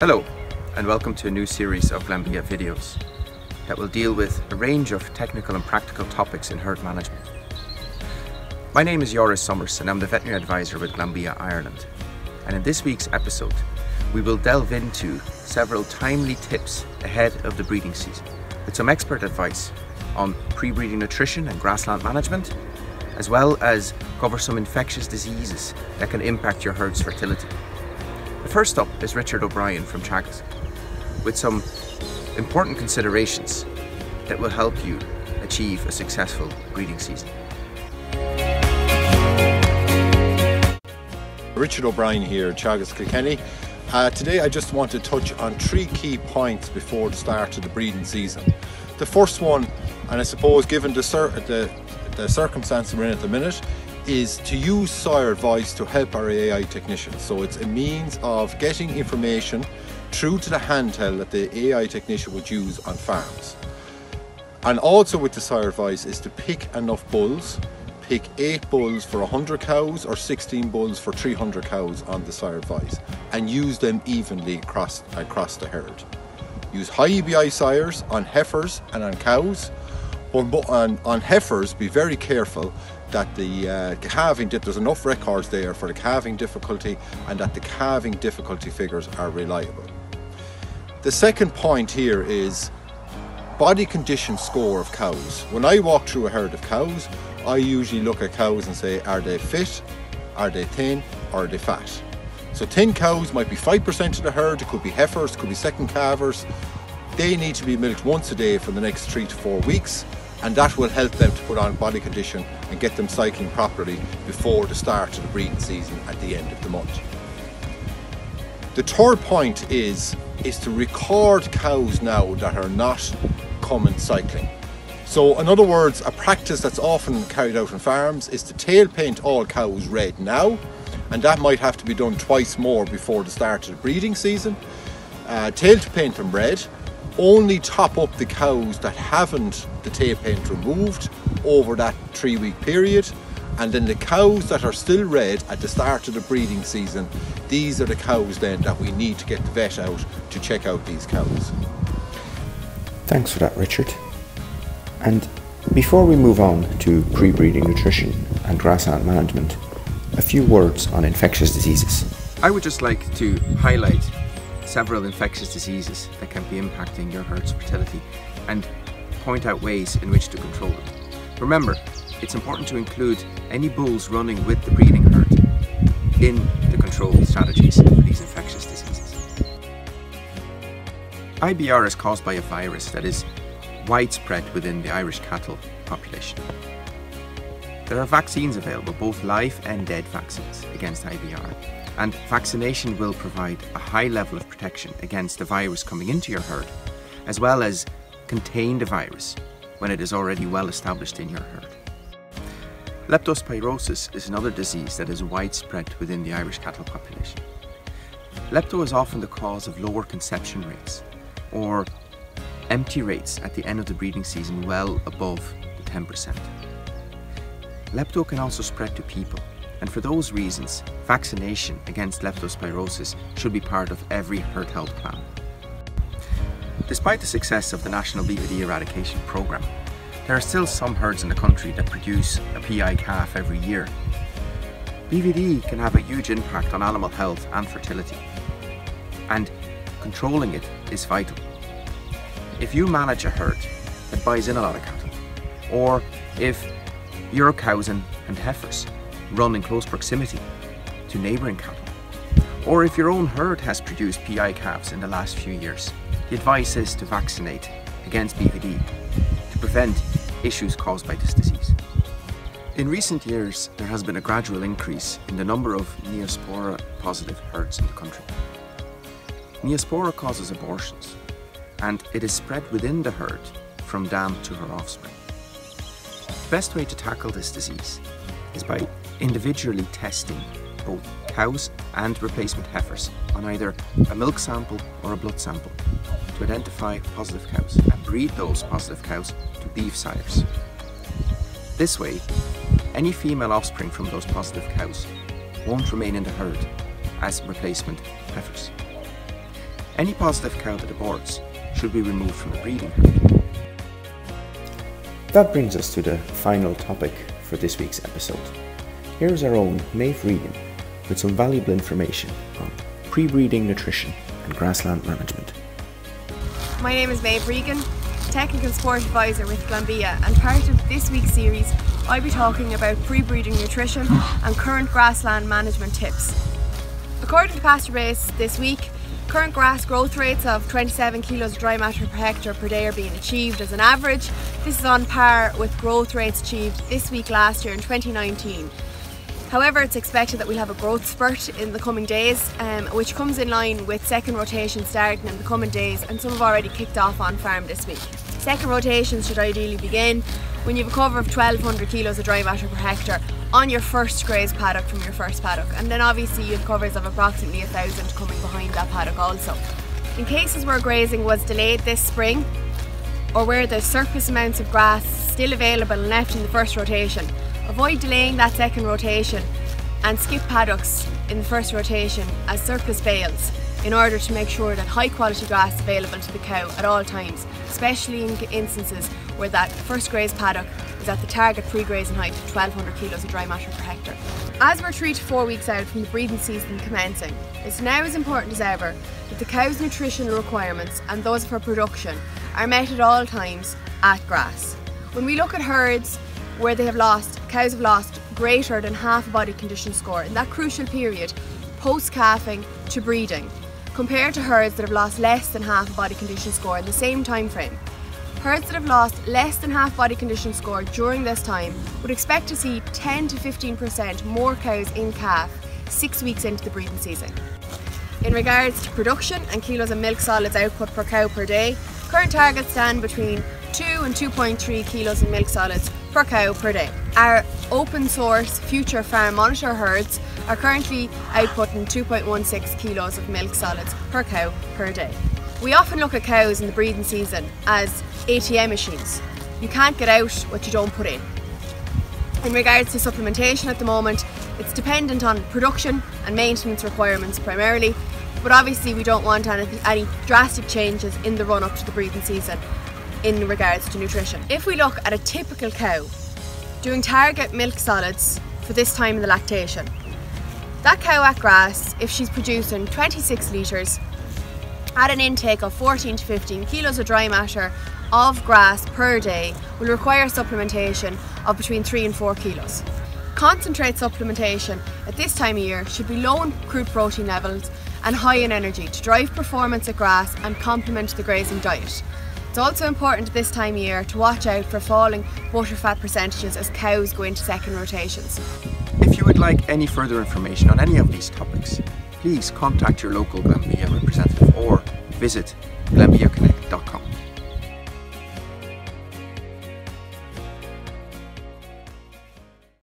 Hello and welcome to a new series of Glanbia videos that will deal with a range of technical and practical topics in herd management. My name is Joris Somers and I'm the Veterinary Advisor with Glanbia Ireland, and in this week's episode we will delve into several timely tips ahead of the breeding season with some expert advice on pre-breeding nutrition and grassland management, as well as cover some infectious diseases that can impact your herd's fertility. First up is Richard O'Brien from Teagasc with some important considerations that will help you achieve a successful breeding season. Richard O'Brien here, Teagasc Kilkenny. Today I just want to touch on three key points before the start of the breeding season. The first one, and I suppose given the circumstances we're in at the minute, is to use sire advice to help our AI technicians. So it's a means of getting information through to the handheld that the AI technician would use on farms. And also with the sire advice is to pick enough bulls, pick 8 bulls for 100 cows or 16 bulls for 300 cows on the sire advice, and use them evenly across the herd. Use high EBI sires on heifers and on cows, but on heifers be very careful that the calving, that there's enough records there for the calving difficulty and that the calving difficulty figures are reliable. The second point here is body condition score of cows. When I walk through a herd of cows, I usually look at cows and say, are they fit, are they thin, or are they fat? So thin cows might be 5% of the herd, it could be heifers, it could be second calvers. They need to be milked once a day for the next 3 to 4 weeks, and that will help them to put on body condition and get them cycling properly before the start of the breeding season at the end of the month. The third point is to record cows now that are not coming cycling. So in other words, a practice that's often carried out on farms is to tail paint all cows red now, and that might have to be done twice more before the start of the breeding season. Tail to paint them red. Only top up the cows that haven't the tail paint removed over that 3-week period, and then the cows that are still red at the start of the breeding season, these are the cows then that we need to get the vet out to check out these cows. Thanks for that, Richard. And before we move on to pre-breeding nutrition and grassland management, a few words on infectious diseases. I would just like to highlight several infectious diseases that can be impacting your herd's fertility and point out ways in which to control them. Remember, it's important to include any bulls running with the breeding herd in the control strategies for these infectious diseases. IBR is caused by a virus that is widespread within the Irish cattle population. There are vaccines available, both live and dead vaccines against IBR. And vaccination will provide a high level of protection against the virus coming into your herd, as well as contain the virus when it is already well established in your herd. Leptospirosis is another disease that is widespread within the Irish cattle population. Lepto is often the cause of lower conception rates or empty rates at the end of the breeding season well above the 10%. Lepto can also spread to people, and for those reasons, vaccination against leptospirosis should be part of every herd health plan. Despite the success of the National BVD Eradication Programme, there are still some herds in the country that produce a PI calf every year. BVD can have a huge impact on animal health and fertility, and controlling it is vital. If you manage a herd that buys in a lot of cattle, or if your cows and heifers run in close proximity to neighbouring cattle, or if your own herd has produced PI calves in the last few years, the advice is to vaccinate against BVD to prevent issues caused by this disease. In recent years, there has been a gradual increase in the number of Neospora positive herds in the country. Neospora causes abortions, and it is spread within the herd from dam to her offspring. The best way to tackle this disease is by individually testing both cows and replacement heifers on either a milk sample or a blood sample to identify positive cows and breed those positive cows to beef sires. This way, any female offspring from those positive cows won't remain in the herd as replacement heifers. Any positive cow that aborts should be removed from the breeding herd. That brings us to the final topic for this week's episode. Here is our own Maeve Regan with some valuable information on pre-breeding nutrition and grassland management. My name is Maeve Regan, Technical Sport Advisor with Glanbia, and part of this week's series I'll be talking about pre-breeding nutrition and current grassland management tips. According to Pasture Base this week, current grass growth rates of 27 kilos of dry matter per hectare per day are being achieved as an average. This is on par with growth rates achieved this week last year in 2019. However, it's expected that we'll have a growth spurt in the coming days, which comes in line with second rotation starting in the coming days, and some have already kicked off on farm this week. Second rotations should ideally begin when you have a cover of 1200 kilos of dry matter per hectare on your first graze paddock from your first paddock, and then obviously you have covers of approximately 1000 coming behind that paddock also. In cases where grazing was delayed this spring, or where there's surplus amounts of grass still available and left in the first rotation, avoid delaying that second rotation and skip paddocks in the first rotation as surplus fails in order to make sure that high quality grass is available to the cow at all times, especially in instances where that first graze paddock is at the target pre-grazing height of 1200 kilos of dry matter per hectare. As we're 3 to 4 weeks out from the breeding season commencing, it's now as important as ever that the cow's nutritional requirements and those of her production are met at all times at grass. When we look at herds where cows have lost greater than half a body condition score in that crucial period post-calving to breeding, compared to herds that have lost less than half a body condition score in the same time frame. Herds that have lost less than half body condition score during this time would expect to see 10 to 15% more cows in calf 6 weeks into the breeding season. In regards to production and kilos of milk solids output per cow per day, current targets stand between 2 and 2.3 kilos of milk solids per cow per day. Our open source future farm monitor herds are currently outputting 2.16 kilos of milk solids per cow per day. We often look at cows in the breeding season as ATM machines. You can't get out what you don't put in. In regards to supplementation at the moment, it's dependent on production and maintenance requirements primarily, but obviously we don't want any drastic changes in the run up to the breeding season in regards to nutrition. If we look at a typical cow doing target milk solids for this time in the lactation, that cow at grass, if she's producing 26 litres at an intake of 14 to 15 kilos of dry matter of grass per day, will require supplementation of between 3 and 4 kilos. Concentrate supplementation at this time of year should be low in crude protein levels and high in energy to drive performance at grass and complement the grazing diet. It's also important at this time of year to watch out for falling butterfat percentages as cows go into second rotations. If you would like any further information on any of these topics, please contact your local Glanbia representative or visit glanbiaconnect.com.